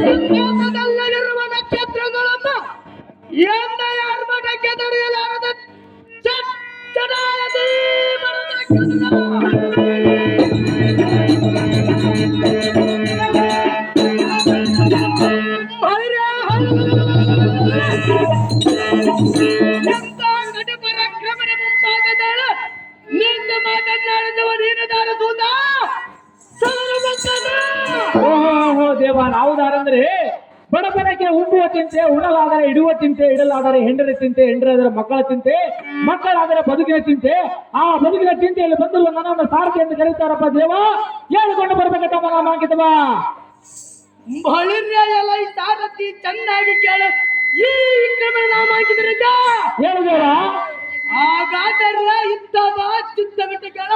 ಸಂಕೇತದಲ್ಲಿರುವ ನಕ್ಷತ್ರಗಳನ್ನು ಎಂದ ಯಾರ್ಮಠಕ್ಕೆ ತಡೆಯಲಾರದ ಚಡಾಯದಿ ಪರಾಕ್ರಮನ ಮುಂಭಾಗದಾಳ ನಿಂದ ಮಾತನಾಡಿದವ ನೀನದಾರ ಸೂತ. ಓಹೋ ದೇವ, ನಾವುದಾರಂದ್ರೆ ಬಡತನಕ್ಕೆ ಉಂಬುವ ಚಿಂತೆ, ಉಣಲಾದರೆ ಇಡುವ ಚಿಂತೆ, ಇಡಲಾದರೆ ಹೆಂಡರ ಚಿಂತೆ, ಹೆಂಡರಾದರೆ ಮಕ್ಕಳ ಚಿಂತೆ, ಮಕ್ಕಳಾದರೆ ಬದುಕಿನ ಚಿಂತೆ. ಆ ಬದುಕಿನ ಚಿಂತೆಯಲ್ಲಿ ಬಂದಿರುವ ನನ್ನನ್ನು ಸಾರಥಿ ಎಂದು ಕರೀತಾರಪ್ಪ ದೇವ. ಹೇಳಿಕೊಂಡು ಬರ್ಬೇಕಪ್ಪ ನಾನು ಅಂಕಿತವ. ಬಳಿರ್ಯ ಎಲ್ಲ ಈ ಸಾರಥಿ ಚೆನ್ನಾಗಿ ಕೇಳ. ಈ ವಿಕ್ರಮ ನಾಮ ಹಾಕಿದ್ರೆ ಹೇಳು ದೇವ. ಹಾಗಾದರ ಇದ್ದವ ಚಿತ್ತ ಬಿಟ್ಟು ಕೇಳ.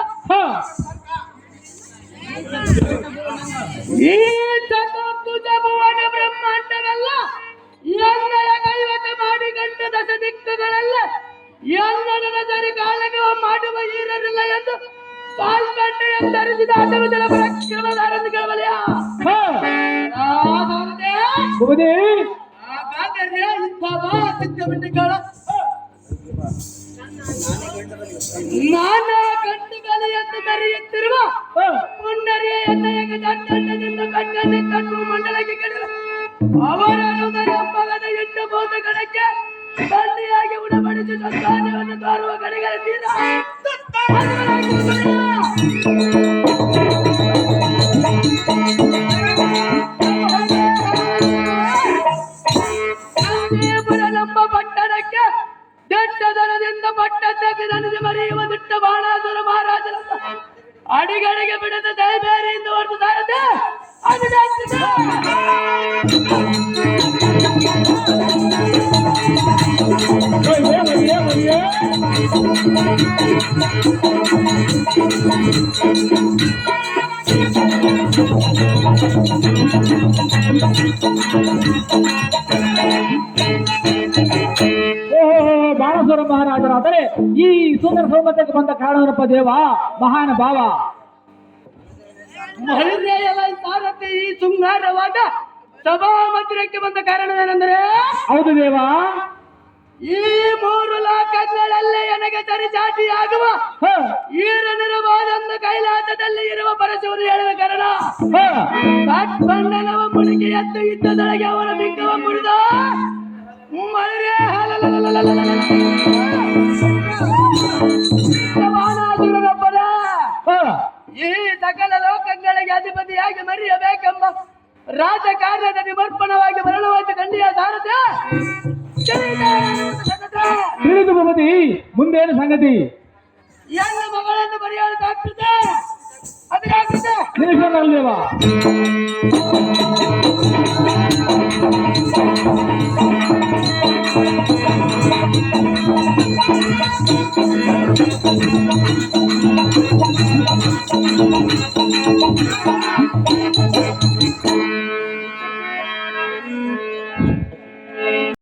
ಈ ಚತುರ್ಭುಜ ಭುವನ ಬ್ರಹ್ಮಾಂಡವಲ್ಲ, ಎಲ್ಲರ ಕೈವಶ ಮಾಡಿ ಗಂಡ ದಶ ದಿಕ್ಕುಗಳಲ್ಲ, ಎಲ್ಲರ ಸರಿ ಕಾಲಕ್ಕೆ ಮಾಡುವ ಈರರಿಲ್ಲ ಎಂದು ಕಾಲ್ಕಂಡೆಯ ಧರಿಸಿದ ಆಟವಿದಳ ಪರಾಕ್ರಮದಾರನ್ನು ಕೇಳಬಲೆಯ. ಹಾಗಾದರೆ ಇದ್ದವ ಚಿತ್ತ ಬಿಟ್ಟು ಕೇಳ. ನಾನಾ ಗಂಡುಗಲೆಯನ್ನು ಮೆರೆಯುತ್ತಿರುವ ಪುಂಡರಿಯ ಎಣ್ಣೆಯ ದಂಡದಿಂದ ಕಣ್ಣನ್ನು ಕಣ್ಣು ಮಂಡಲಕ್ಕೆ ಕೆಡಲು ಅವರ ಎಂಬಗದ ಎಂಟು ಬೋಧ ಗಣಕ್ಕೆ ದಂಡಿಯಾಗಿ ಉಣಬಡಿಸಿ ಸಂತಾನವನ್ನು ತೋರುವ ಗಣಿಗಳ ತೀರ ನಮ್ಮ ಪಟ್ಟಣಕ್ಕೆ ದಟ್ಟದನದಿಂದ ಪಟ್ಟ ತಪ್ಪಿದನಿಗೆ ಮರೆಯುವ ದಿಟ್ಟ ಬಾಣಾಸುರ ಮಹಾರಾಜನನ್ನು ಅಡಿಗಡಿಗೆ ಬಿಡದ ದಯಬೇರಿಯಿಂದ ಹೊರತು ಸಾರದೆ ಬಾಣಾಸುರ ಮಹಾರಾಜರಾದರೆ ಈ ಸುಂದರ ಸೌಮತ್ಯಕ್ಕೆ ಬಂದ ಕಾರಣವನಪ್ಪ ದೇವ, ಮಹಾನ ಭಾವ. ಮಹಿಳೆಯಲ್ಲ ಸಾರಥಿ ಈ ಶೃಂಗಾರವಾದ ಸಭಾ ಮಂದಿರಕ್ಕೆ ಬಂದ ಕಾರಣವೇನೆಂದರೆ, ಹೌದು ದೇವ, ಈ ಮೂರು ಲೋಕಗಳಲ್ಲೇ ನನಗೆ ಸರಿಸಾಟಿಯಾಗುವ ಈರನಿರಬಹುದೆಂದು ಕೈಲಾಸದಲ್ಲಿ ಇರುವ ಪರಶುವರು ಹೇಳುವ ಕಾರಣ ಕಟ್ಕೊಂಡನವ ಮುಳುಗಿ ಎದ್ದು ಯುದ್ಧದೊಳಗೆ ಅವರ ಬಿಕ್ಕವ ಮುರಿದ ಈ ಸಕಲ ಲೋಕಗಳಿಗೆ ಅಧಿಪತಿಯಾಗಿ ಮರೆಯಬೇಕೆಂಬ ರಾಜಕಾರ್ಯದ ನಿಮರ್ಪಣವಾಗಿ ಮರಣವಾದ ಗಂಡಿಯ ಸಾರಥಿ ತಿಳಿದು ಭೂಪತಿ, ಮುಂದೇನು ಸಂಗತಿ? ಎಲ್ಲ ಮಗಳನ್ನು ಬರೆಯಲಾಗ್ತದೆ. ಅದಾಗ್ತದೆ ದೇವ.